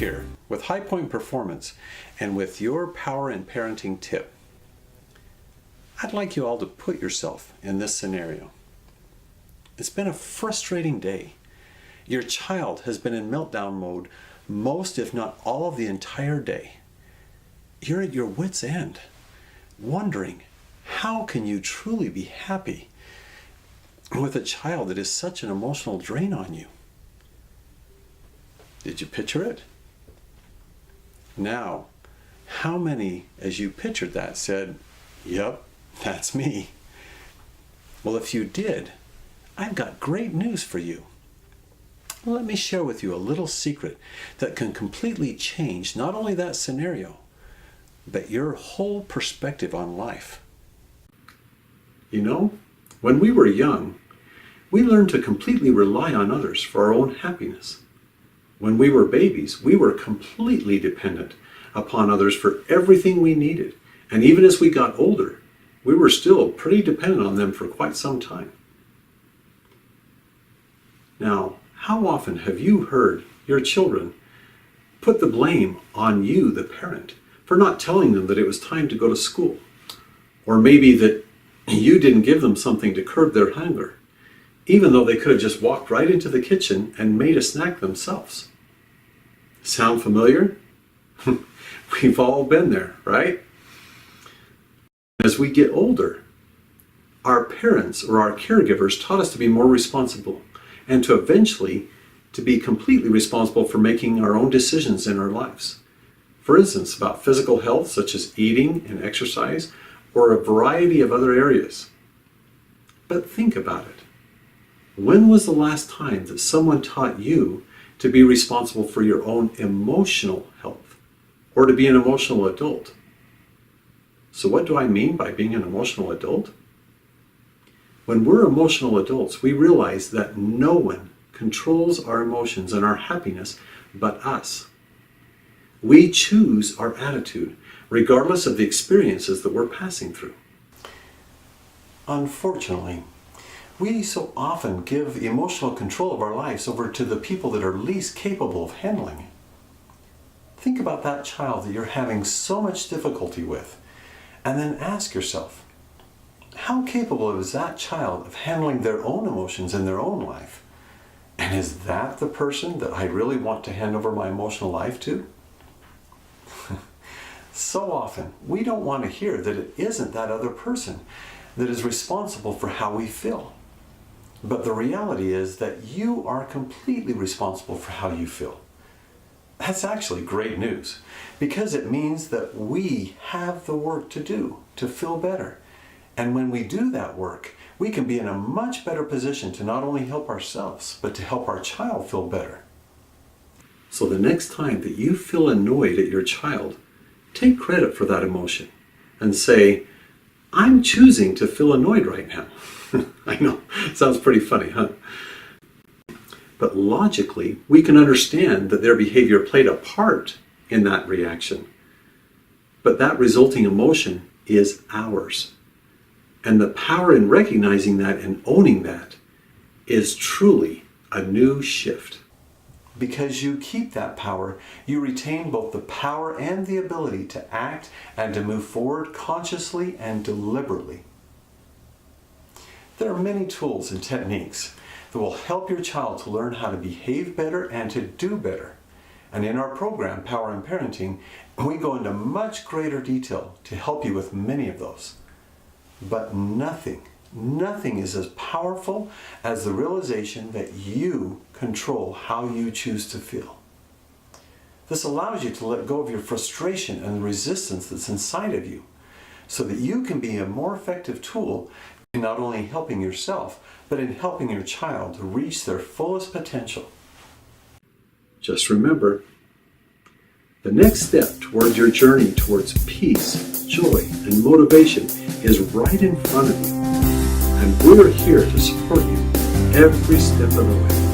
here with High Point Performance and with your Power in Parenting tip. I'd like you all to put yourself in this scenario. It's been a frustrating day. Your child has been in meltdown mode most, if not all, of the entire day. You're at your wits' end, wondering how can you truly be happy with a child that is such an emotional drain on you. Did you picture it? Now, how many, as you pictured that, said, "Yep, that's me"? Well, if you did, I've got great news for you. Let me share with you a little secret that can completely change not only that scenario, but your whole perspective on life. You know, when we were young, we learned to completely rely on others for our own happiness. When we were babies, we were completely dependent upon others for everything we needed. And even as we got older, we were still pretty dependent on them for quite some time. Now, how often have you heard your children put the blame on you, the parent, for not telling them that it was time to go to school? Or maybe that you didn't give them something to curb their hunger, even though they could have just walked right into the kitchen and made a snack themselves. Sound familiar? We've all been there, right? As we get older, our parents or our caregivers taught us to be more responsible and to eventually to be completely responsible for making our own decisions in our lives. For instance, about physical health, such as eating and exercise, or a variety of other areas. But think about it. When was the last time that someone taught you to be responsible for your own emotional health, or to be an emotional adult? So what do I mean by being an emotional adult? When we're emotional adults, we realize that no one controls our emotions and our happiness but us. We choose our attitude, regardless of the experiences that we're passing through. Unfortunately, we so often give the emotional control of our lives over to the people that are least capable of handling it. Think about that child that you're having so much difficulty with, and then ask yourself, how capable is that child of handling their own emotions in their own life? And is that the person that I really want to hand over my emotional life to? So often, we don't want to hear that it isn't that other person that is responsible for how we feel. But the reality is that you are completely responsible for how you feel. That's actually great news, because it means that we have the work to do to feel better. And when we do that work, we can be in a much better position to not only help ourselves, but to help our child feel better. So the next time that you feel annoyed at your child, take credit for that emotion and say, "I'm choosing to feel annoyed right now." I know, it sounds pretty funny, huh? But logically, we can understand that their behavior played a part in that reaction. But that resulting emotion is ours. And the power in recognizing that and owning that is truly a new shift. Because you keep that power, you retain both the power and the ability to act and to move forward consciously and deliberately. There are many tools and techniques that will help your child to learn how to behave better and to do better. And in our program, Power in Parenting, we go into much greater detail to help you with many of those. But nothing is as powerful as the realization that you control how you choose to feel. This allows you to let go of your frustration and the resistance that's inside of you, so that you can be a more effective tool in not only helping yourself, but in helping your child to reach their fullest potential. Just remember, the next step toward your journey towards peace, joy, and motivation is right in front of you. And we're here to support you every step of the way.